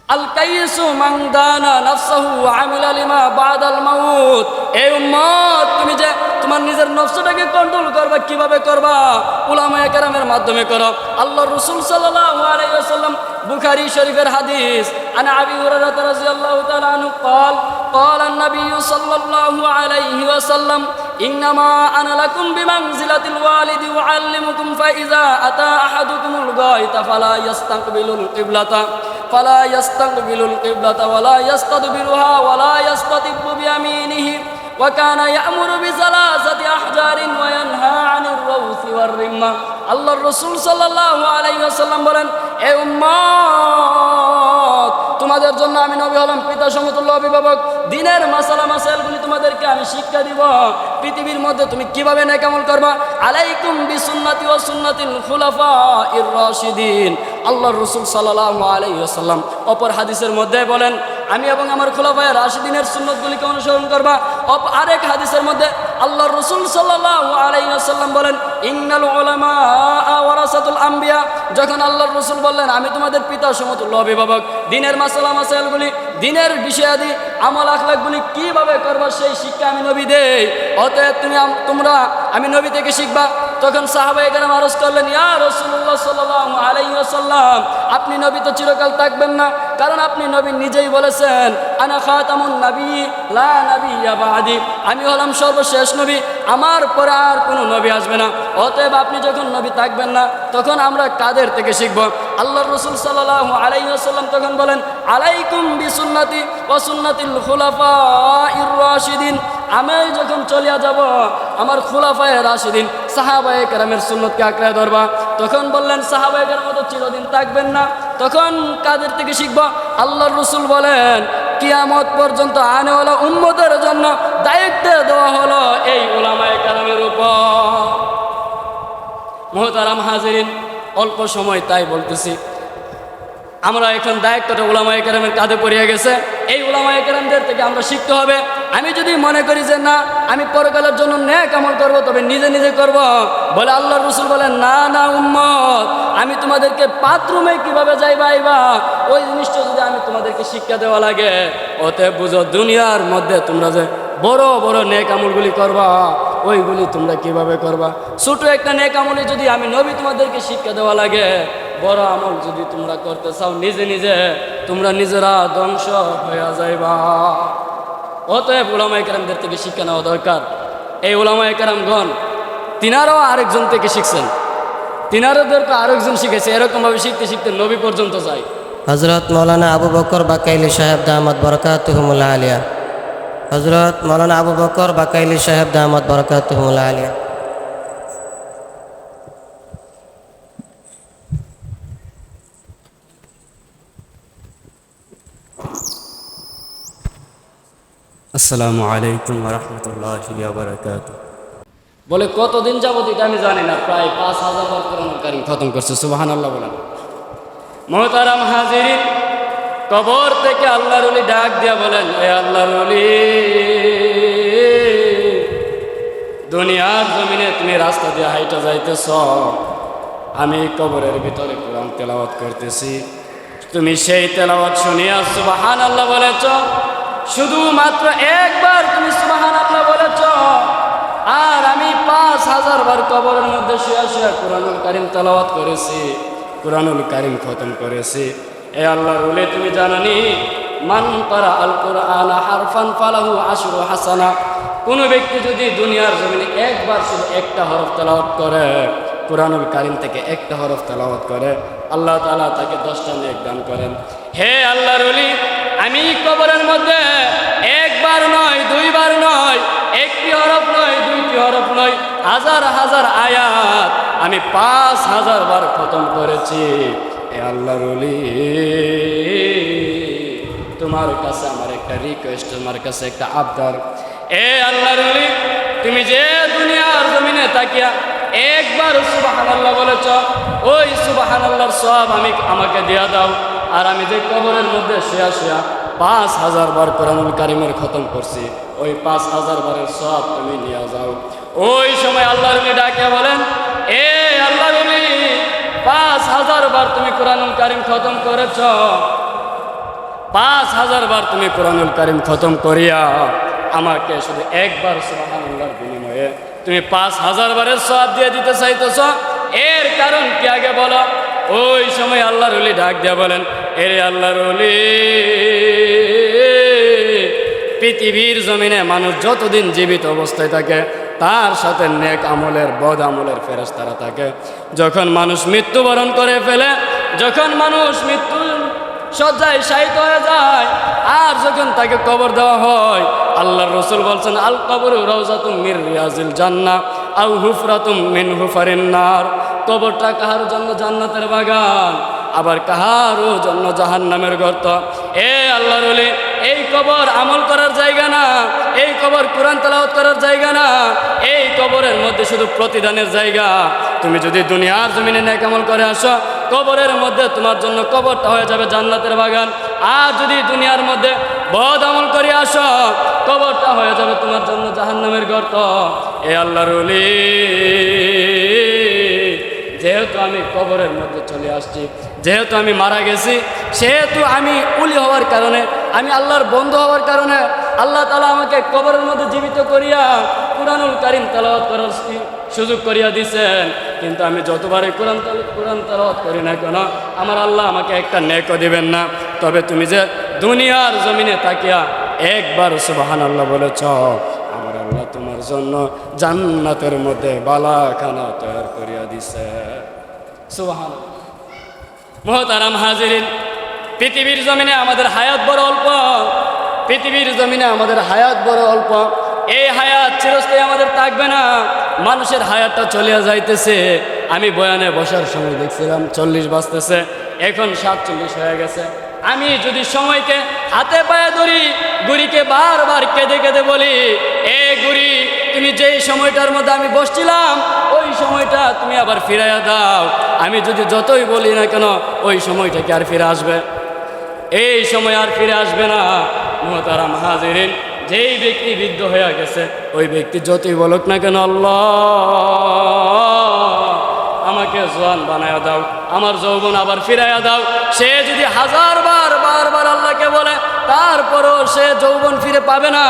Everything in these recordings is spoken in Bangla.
আল কাইসু মান দানা নাফসাহু ওয়া আমিলা লিমা বাদাল মাউত। এই উম্মত, তুমি যে তোমার নিজের নফসটাকে কন্ট্রোল করবা, কিভাবে করবা? উলামায়ে কেরামের মাধ্যমে করো। আল্লাহর রাসূল সাল্লাল্লাহু আলাইহি ওয়াসাল্লাম, বুখারী শরীফের হাদিস, আন আবি হুরায়রা রাদিয়াল্লাহু তাআলা আনহু قال قال النبي صلى الله عليه وسلم إنما أنا لكم بمنزلة الوالد أعلمكم فإذا أتى أحدكم الغائط فلا يستقبل القبلة ولا يستدبرها ولا يستتب بيمينه وكان يأمر بثلاثة أحجار وينهى عن الروث والرمة। আল্লাহর রাসূল সাল্লাল্লাহু আলাইহি ওয়াসাল্লাম বলেন, এ উম্মত, তোমাদের জন্য আমি নবী হলাম পিতা সমতুল্য অভিভাবক। দিনের মাসালা মাসাইলগুলি তোমাদেরকে আমি শিক্ষা দিব। পৃথিবীর মধ্যে তুমি কিভাবে নেক আমল করবা। আলাইকুম বিসুন্নতি ওয়া সুন্নাতিল খুলাফাইর রাশিদিন। আল্লাহর রাসূল সাল্লাল্লাহু আলাইহি ওয়াসাল্লাম অপর হাদিসের মধ্যে বলেন, আমি এবং আমার খুলাফায়ে রাশিদিনের সুন্নতগুলিকে অনুসরণ করবা। আরেক হাদিসের মধ্যে আল্লাহর রাসূল সাল্লাল্লাহু আলাইহি ওয়াসাল্লাম বলেন, ইন্নাল উলামা ওয়ারাসাতুল আম্বিয়া। যখন আল্লাহর রাসূল বললেন, আমি তোমাদের পিতা সমতুল্য অভিভাবক, দিনের মাসালা মাসাইলগুলি, দিনের বিষয়াদি, আমল আখলাকগুলি কিভাবে করবা সেই শিক্ষা আমি নবী দেই। অতএব তোমরা আমি নবী থেকে শিখবা। তখন সাহাবায়ে কেরাম আরজ করলেন, ইয়া রাসূলুল্লাহ সাল্লাল্লাহু আলাইহি ওয়াসাল্লাম, আপনি নবী তো চিরকাল থাকবেন না, কারণ আপনি নবী নিজেই বলেছেন, আনা খাতামুন নবী লা নাবিয়্যা বা'দি, আমি হলাম সর্বশেষ নবী, আমার পরে আর কোনো নবী আসবে না। অতএব আপনি যখন নবী থাকবেন না, তখন আমরা কাদের থেকে শিখব? আল্লাহর রাসূল সাল্লাল্লাহু আলাইহি ওয়াসাল্লাম তখন বলেন, আলাইকুম বিসুন্নতি ওয়া সুন্নাতিল খুলাফাইর রাশিদিন। আমি যখন চলিয়া যাব, আমার খুলাফায়ে রাশিদিন সাহাবায়ে কেরামের সুন্নতকে আঁকড়ে ধরবা। তখন বললেন, সাহাবায়ে কেরাম তো চিরদিন থাকবেন না, তখন কাদের থেকে শিখব? আল্লাহর রাসূল বলেন, কিয়ামত পর্যন্ত আনেওয়ালা উম্মতের জন্য দায়িত্ব দেওয়া হলো এই উলামায়ে কেরামের উপর। মুহতারাম হাজিরিন, অল্প সময় তাই বলতেছি, আমরা এখন দায়িত্বটা উলামায়ে কেরামের কাঁধে পড়িয়ে গেছে। এই উলামায়ে কেরামদের থেকে আমরা শিখতে হবে। আমি যদি মনে করি যে না, আমি পরকালের জন্য নেক আমল করবো, তবে নিজে নিজে করব, বলে আল্লাহর রাসূল বলেন, না না উম্মত, আমি তোমাদেরকে বাথরুমে কিভাবে যাইবা আইবা, ওই জিনিসটা যদি আমি তোমাদেরকে শিক্ষা দেওয়া লাগে, অতএব বুঝো দুনিয়ার মধ্যে তোমরা যে বড় বড় নেক আমলগুলি করবা, ওইগুলি তোমরা কিভাবে করবা। ছোট একটা নেক আমলে যদি আমি নবী তোমাদেরকে শিক্ষা দেওয়া লাগে, বড় আমল যদি তোমরা করতে চাও, নিজে নিজে তোমরা নিজেরা ধ্বংস হয়ে যাইবা। অতএব উলামায়ে কেরামদের থেকে শিক্ষা নেওয়া দরকার। এই উলামায়ে কেরামগণ তিনারাও আরেকজন থেকে শিখছেন, তিনারাদেরকে আরেকজন শিখেছে। এরকমভাবে শিখতে শিখতে নবী পর্যন্ত যায়। হযরত মাওলানা আবু বকর বাকাইলি সাহেব দামাত বরকাতুহুমুল আলিয়া। হযরত মাওলানা আবু বকর বাকাইলি সাহেব দামাত বরকাতুহুমুল আলিয়া। আসসালামু আলাইকুম ওয়া রাহমাতুল্লাহি ওয়া বারাকাতুহু। বলে কতদিন যাবত এটা আমি জানি না, প্রায় 5000 বার কোরআনুল কারীম খতম করছে। সুবহানাল্লাহ বলেন। মুহতারাম হাজিরিন, কবর থেকে আল্লাহর ওলি ডাক দিয়া বলেন, এ আল্লাহর ওলি, দুনিয়ার জমিনে তুমি রাস্তা দিয়ে হাইটা যাইতেছ, আমি কবরের ভিতরে কোরআন তেলাওয়াত করতেছি, তুমি সেই তেলাওয়াত শুনিয়া সুবহানাল্লাহ বলেছ। শুধুমাত্র একবার তুমি সুবহানাল্লাহ বলেছ, আর আমি 5000 বার কবরের মধ্যে শুয়া শুয়া কোরআনুল কারীম তেলাওয়াত করেছি, কোরআনুল কারীম খতম করেছি। এ আল্লাহর ওলি, তুমি জানোনি, মান ক্বারা আল কুরআন হারফান ফালাহু আশরু হাসানা। কোনো ব্যক্তি যদি দুনিয়ার জমিনে একবার শুধু একটা হরফ তেলাওয়াত করে, কোরআনুল কারীম থেকে একটা হরফ তেলাওয়াত করে, আল্লাহ তাআলা তাকে 10টা নেক দান করেন। হে আল্লাহর ওলি, আমি কবরের মধ্যে একবার নয়, দুইবার নয়, একটি হরফ নয়, দুইটি হরফ নয়, হাজার হাজার আয়াত আমি 5000 বার খতম করেছি। এ আল্লাহর ওলি, তোমার কাছে আমার একটা রিকোয়েস্ট, তোমার কাছে একটা আবদার। এ আল্লাহর ওলি, তুমি যে দুনিয়ার জমিনে তাকিয়া একবার সুবহানাল্লাহ বলেছ, ওই সুবহানাল্লাহর সওয়াব আমাকে দেয়া দাও। আর আমি যে কবরের মধ্যে শুয়া শুয়া 5000 বার কোরআনুল কারীমের খতম করছি, ওই 5000 বারের সওয়াব তুমি নিয়ে যাও। ওই সময় আল্লাহর ওলি ডাকে বলেন, এ আল্লাহর ওলি, 5000 বার তুমি কোরআনুল কারীম খতম করেছ, 5000 বার তুমি কোরআনুল কারীম খতম করিয়া আমাকে শুধু একবার সুবহানাল্লাহর বিনিময়ে তুমি 5000 বারের সওয়াব দিয়ে দিতে চাইতেছ, এর কারণ কি আগে বলো। ওই সময় আল্লাহর ওলি ডাক দিয়া বলেন, এরে আল্লাহর ওলি, পৃথিবীর জমিনে মানুষ যতদিন জীবিত অবস্থায় থাকে তার সাথে নেক আমলের বদ আমলের ফেরেশতারা থাকে। যখন মানুষ মৃত্যুবরণ করে ফেলে, যখন মানুষ মৃত্যু শয্যায় শায়িত হয়ে যায়, আর যখন তাকে কবর দেওয়া হয়, আল্লাহর রাসূল বলছেন, আল কবরু রাউযাতুম মির রিয়াজিল জান্নাহ আও হুফরাতুম মিন হুফারিন নার। কবরটা কাহার জন্য জান্নাতের বাগান, আবার কাহারও জন্য জাহান্নামের গর্ত। এ আল্লাহর ওলি, এই কবর আমল করার জায়গা না, এই কবর কোরআন তেলাওয়াত করার জায়গা না, এই কবরের মধ্যে শুধু প্রতিদানের জায়গা। তুমি যদি দুনিয়ার জমিনে নেক আমল করে আসো, কবরের মধ্যে তোমার জন্য কবরটা হয়ে যাবে জান্নাতের বাগান। আর যদি দুনিয়ার মধ্যে বদ আমল করে আসো, কবরটা হয়ে যাবে তোমার জন্য জাহান্নামের গর্ত। এ আল্লাহর ওলি, যেহেতু আমি কবরের মধ্যে চলে আসছি, যেহেতু আমি মারা গেছি, সেহেতু আমি উলি হওয়ার কারণে, আমি আল্লাহর বন্ধু হওয়ার কারণে আল্লাহ তাআলা আমাকে কবরের মধ্যে জীবিত করিয়া কুরআনুল কারীম তেলাওয়াত করার সুযোগ করিয়া দিয়েছেন। কিন্তু আমি যতবারই কোরআন তেলাওয়াত করি না কেন, আমার আল্লাহ আমাকে একটা নেকও দিবেন না। তবে তুমি যে দুনিয়ার জমিনে তাকিয়া একবার সুবহানাল্লাহ বলেছ, আমার আল্লাহ তোমার জন্য জান্নাতের মধ্যে বালাখানা তৈরি করিয়া দিছে। সুবহানাল্লাহ। মুহতারাম হাজিরিন, পৃথিবীর জমিনে আমাদের হায়াত বড় অল্প, পৃথিবীর জমিনে আমাদের হায়াত বড় অল্প। এই হায়াত চিরস্থায়ী আমাদের থাকবে না, মানুষের হায়াতটা চলিয়া যাইতেছে। আমি বয়ানে বসার সময় দেখছিলাম 40 বাজতেছে, এখন 47 হয়ে গেছে। আমি যদি সময়কে হাতে পায়ে ধরি, ঘুড়িকে বারবার কেঁদে কেঁদে বলি, এ ঘুড়ি, তুমি যেই সময়টার মধ্যে আমি বসছিলাম ওই সময়টা তুমি আবার ফিরাইয়া দাও। আমি যদি যতই বলি না কেন, ওই সময়টা কি আর ফিরে আসবে? এই সময় আর ফিরে আসবে না। মুহতারাম হাজিরিন, যেই ব্যক্তি বৃদ্ধ হয়ে গেছে, ওই ব্যক্তি যতই বলুক না কেন, আল্লাহ আমাকে জওয়ান বানায়া দাও, আমার যৌবন আবার ফিরাইয়া দাও, সে যদি 1000 বার বারবার আল্লাহকে বলে, তারপরও সে যৌবন ফিরে পাবে না,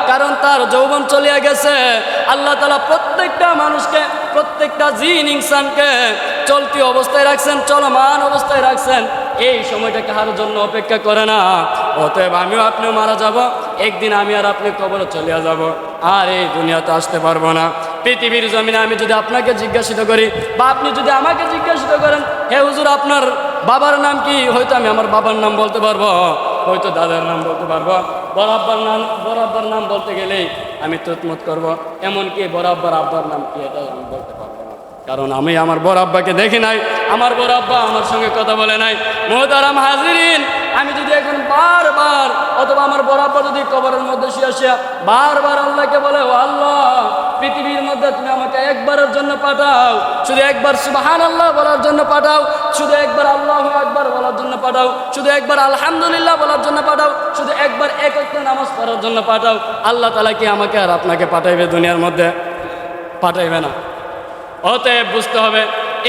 কারণ তার যৌবন চলিয়া গেছে। আল্লাহ তাআলা প্রত্যেকটা মানুষকে, প্রত্যেকটা জিন ইনসানকে চলতি অবস্থায় রাখছেন, চলমান অবস্থায় রাখছেন। এই সময়টা কাহার জন্য অপেক্ষা করে না। অতএব আমিও আপনিও মারা যাব, একদিন আমি আর আপনি কবরে চলিয়া যাব, আর এই দুনিয়াতে আসতে পারবো না। পৃথিবীর জমিনে আমি যদি আপনাকে জিজ্ঞাসিত করি, বা আপনি যদি আমাকে জিজ্ঞাসিত করেন, হে হুজুর আপনার বাবার নাম কি, হয়তো আমি আমার বাবার নাম বলতে পারবো, হয়তো দাদার নাম বলতে পারবো। বড় আব্বার নাম বলতে গেলেই আমি তুতমত করব, এমনকি বড় আব্বার নাম কি এটা আমি বলতে পারবো না, কারণ আমি আমার বড় আব্বাকে দেখি নাই, আমার বড় আব্বা আমার সঙ্গে কথা বলে নাই। মুহতারাম হাজিরিন, আমি যদি এখন বারবার, অথবা আমার বড় আব্বা যদি কবরের মধ্যে শুয়ে বারবার আল্লাহকে বলে, ও আল্লাহ, পৃথিবীর মধ্যে তুমি আমাকে একবারের জন্য পাঠাও, শুধু একবার সুবহানাল্লাহ বলার জন্য পাঠাও, শুধু একবার আল্লাহু আকবার বলার জন্য পাঠাও, শুধু একবার আলহামদুলিল্লাহ বলার জন্য পাঠাও, শুধু একবার এক ওয়াক্ত নামাজ পড়ার জন্য পাঠাও, আল্লাহ তাআলা কি আমাকে আর আপনাকে পাঠাইবে? দুনিয়ার মধ্যে পাঠাইবে না। অতএব বুঝতে হবে,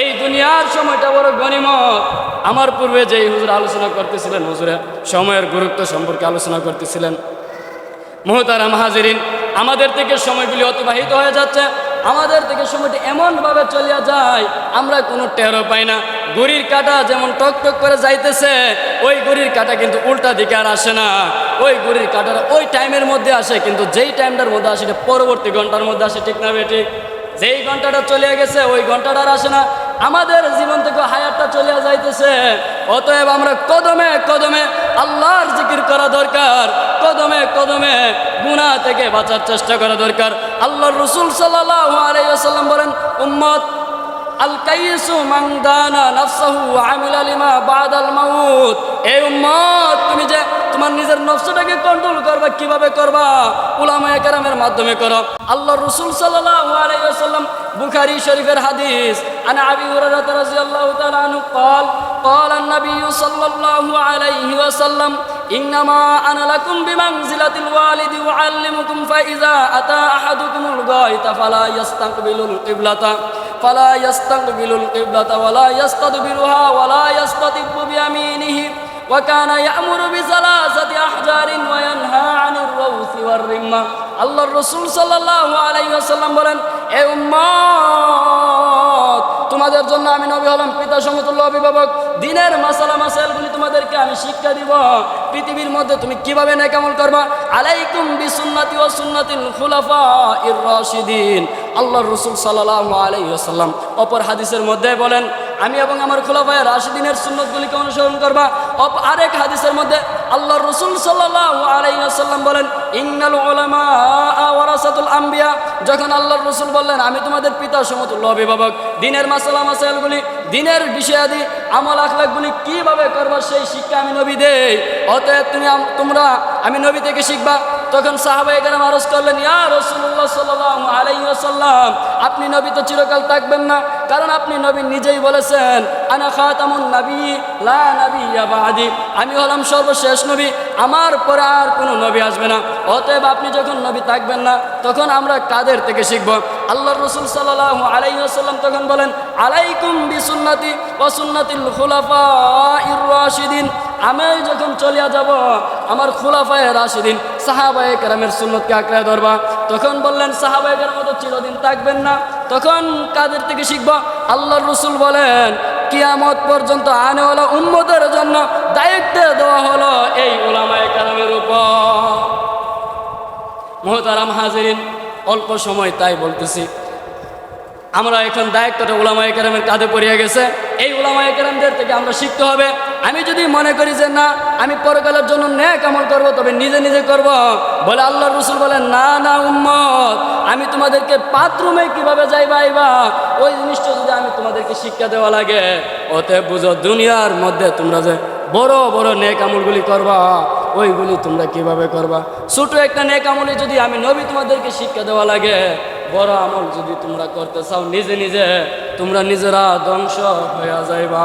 এই দুনিয়ার সময়টা বড় গনিমত। আমার পূর্বে যেই হুজুর আলোচনা করতেছিলেন, হুজুরের সময়ের গুরুত্ব সম্পর্কে আলোচনা করতেছিলেন। মুহতারাম হাজিরিন, আমাদের থেকে সময়গুলি অতিবাহিত হয়ে যাচ্ছে, আমাদের থেকে সময়টি এমনভাবে চলিয়া যায় আমরা কোনো টেরও পাই না। ঘড়ির কাঁটা যেমন টক টক করে যাইতেছে, ওই ঘড়ির কাঁটা কিন্তু উল্টা দিকে আর আসে না, ওই ঘড়ির কাঁটাটা ওই টাইমের মধ্যে আসে, কিন্তু যেই টাইমটার মধ্যে আসে এটা পরবর্তী ঘন্টার মধ্যে আসে, ঠিক না বেঠিক? যেই ঘন্টাটা চলে গেছে ওই ঘন্টাটা আর আসে না। আমাদের জীবন থেকে হায়াতটা চলিয়া যাইতেছে। অতএব আমরা কদমে কদমে আল্লাহর জিকির করা দরকার, কদমে কদমে গুনাহ থেকে বাঁচার চেষ্টা করা দরকার। আল্লাহর রাসূল সাল্লাল্লাহু আলাইহি ওয়াসাল্লাম বলেন, উম্মত আল কাইসু মান দানা নাফসাহু ওয়া আমিলা লিমা বাদাল মাউত। এই উম্মত, তুমি যে তোমার নিজের নফসটাকে কন্ট্রোল করবা, কিভাবে করবা? উলামায়ে কেরামের মাধ্যমে করো। আল্লাহর রাসূল সাল্লাল্লাহু আলাইহি ওয়াসাল্লাম, বুখারী শরীফের হাদিস, আন আবি হুরায়রা রাদিয়াল্লাহু তাআলা আনহু قال قال النبي صلى الله عليه وسلم إنما أنا لكم بمنزلة الوالد أعلمكم فإذا أتى أحدكم الغائط فلا يستقبل القبلة ولا يستدبرها ولا يستطب بيمينه وكان يأمر بثلاث الأحجار وينهى عن الروث والرمة আল্লাহর রাসূল সাল্লাল্লাহু আলাইহি ওয়াসাল্লাম বলেন, এ উম্মত, তোমাদের জন্য আমি নবী হলাম পিতা সমতুল্য অভিভাবক। দিনের মাসালা মাসাইলগুলি তোমাদেরকে আমি শিক্ষা দিব। পৃথিবীর মধ্যে তুমি কিভাবে নেক আমল করবা। আলাইকুম বিসুন্নতি ওয়া সুন্নাতিল খুলাফাইর রাশিদিন। আল্লাহর রাসূল সাল্লাল্লাহু আলাইহি ওয়াসাল্লাম অপর হাদিসের মধ্যে বলেন, আমি এবং আমার খুলাফায়ে রাশিদিনের সুন্নতগুলিকে অনুসরণ করবা। আরেক হাদিসের মধ্যে আল্লাহর রাসূল সাল্লাল্লাহু আলাইহি ওয়াসাল্লাম বলেন, ইন্নাল উলামা ওয়ারাসাতুল আম্বিয়া। যখন আল্লাহর রাসূল বললেন আমি তোমাদের পিতা সমতুল্য অভিভাবক, দিনের মাসালা মাসাইলগুলি, দিনের বিষয়াদি, আমল আখলাকগুলি কিভাবে করবা সেই শিক্ষা আমি নবী দেই। অতএব তোমরা আমি নবী থেকে শিখবা। তখন সাহাবায়ে কেরাম আরজ করলেন, ইয়া রাসূলুল্লাহ সাল্লাল্লাহু আলাইহি ওয়াসাল্লাম, আপনি নবী তো চিরকাল থাকবেন না, কারণ আপনি নবী নিজেই বলেছেন, আনা খাতামুন নবী লা নাবিয়্যা বা'দি, আমি হলাম সর্বশেষ নবী, আমার পরে আর কোনো নবী আসবে না। অতএব আপনি যখন নবী থাকবেন না, তখন আমরা কাদের থেকে শিখব? আল্লাহর রাসূল সাল্লাল্লাহু আলাইহি ওয়াসাল্লাম তখন বলেন, আলাইকুম বিসুন্নতি ওয়া সুন্নাতিল খুলাফাইর রাশিদিন। আমি যখন চলিয়া যাব, আমার খুলাফায়ে রাশিদিন সাহাবায়ে কেরামের সুন্নতকে আঁকড়ে ধরবা। তখন বললেন, সাহাবায়ে কেরাম তো চিরদিন থাকবেন না, তখন কাদের থেকে শিখব? আল্লাহর রাসূল বলেন, কিয়ামত পর্যন্ত আনেওয়ালা উম্মতের জন্য দায়িত্ব দেওয়া হলো এই উলামায়ে কেরামের উপর। মুহতারাম হাজিরিন, অল্প সময় তাই বলতেছি, আমরা এখন দায়িত্বটা উলামায়ে কেরামের কাঁধে পড়িয়া গেছে। এই উলামায়ে কেরামদের থেকে আমরা শিখতে হবে। আমি যদি মনে করি যে না, আমি পরকালের জন্য নেক আমল করব, তবে নিজে নিজে করব, বলে আল্লাহর রাসূল বলেন, না না উম্মত, আমি তোমাদেরকে বাথরুমে কিভাবে যাইবা আইবা ওই জিনিসটা যদি আমি তোমাদেরকে শিক্ষা দেওয়া লাগে, অতএব বুঝো দুনিয়ার মধ্যে তোমরা যে বড় বড় নেক আমলগুলি করবা, ওইগুলি তোমরা কিভাবে করবা। ছোট একটা নেক আমলে যদি আমি নবী তোমাদেরকে শিক্ষা দেওয়া লাগে, বড় আমল যদি তোমরা করতে চাও, নিজে নিজে তোমরা নিজেরা ধ্বংস হয়ে যাইবা।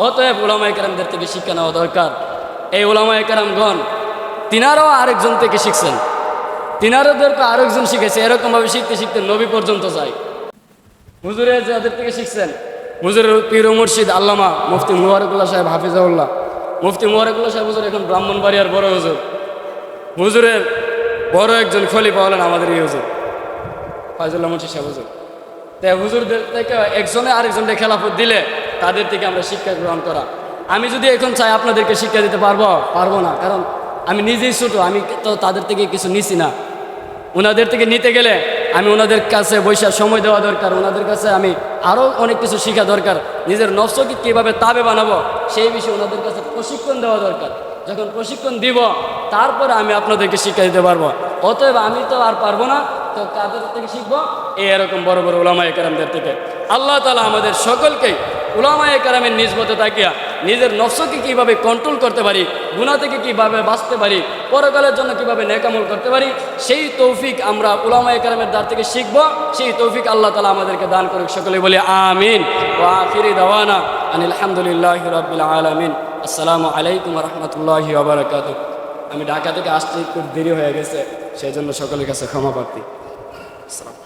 অতএব উলামায়ে কেরামদের থেকে শিক্ষা নেওয়া দরকার। এই উলামায়ে কেরামগণ তিনারাও আরেকজন থেকে শিখছেন, তিনারাদেরকে আরেকজন শিখেছে। এরকমভাবে শিখতে শিখতে নবী পর্যন্ত যায়। হুজুরে যাদের থেকে শিখছেন, হুজুরের পীর ও মুর্শিদ আল্লামা মুফতি মুবারকুল্লাহ সাহেব হাফিজাহুল্লাহ, মুফতি মুবারকুল্লাহ সাহেব হুজুর এখন ব্রাহ্মণবাড়িয়ার বড় হুজুর। হুজুরের বড় একজন খলিফা হলেন আমাদের এই হুজুর ফায়জুল্লাহ মুন্সি সাহেব হুজুর। তাই হুজুরদের থেকে একজনে আরেকজনকে খেলাফত দিলে তাদের থেকে আমরা শিক্ষা গ্রহণ করা। আমি যদি এখন চাই আপনাদেরকে শিক্ষা দিতে পারবো না, কারণ আমি নিজেই ছোটো, আমি তো তাদের থেকে কিছু নিছি না। ওনাদের থেকে নিতে গেলে আমি ওনাদের কাছে বৈশা সময় দেওয়া দরকার, ওনাদের কাছে আমি আরও অনেক কিছু শেখা দরকার। নিজের নফসকে কীভাবে তাবে বানাবো সেই বিষয়ে ওনাদের কাছে প্রশিক্ষণ দেওয়া দরকার। যখন প্রশিক্ষণ দিব, তারপরে আমি আপনাদেরকে শিক্ষা দিতে পারবো। অতএব আমি তো আর পারবো না, তো কাদের থেকে শিখবো? এরকম বড় বড় উলামায়ে কেরামদের থেকে। আল্লাহ তাআলা আমাদের সকলকেই উলামায়ে কেরামের নিসবতে তাকিয়া নিজের নফসকে কীভাবে কন্ট্রোল করতে পারি, গুনাহ থেকে কীভাবে বাঁচতে পারি, পরকালের জন্য কীভাবে নেক আমল করতে পারি, সেই তৌফিক আমরা উলামায়ে কেরামের দ্বার থেকে শিখব। সেই তৌফিক আল্লাহ তাআলা আমাদেরকে দান করুক। সকলে বলি আমিন। ওয়া আখিরি দাওয়ানা আনিল হামদুলিল্লাহি রাব্বিল আলামিন। আসসালামু আলাইকুম ওয়া রাহমাতুল্লাহি ওয়া বারাকাতুহু। আমি ঢাকা থেকে আসতে একটু দেরি হয়ে গেছে, সেই জন্য সকলের কাছে ক্ষমা প্রার্থী। আসসালাম।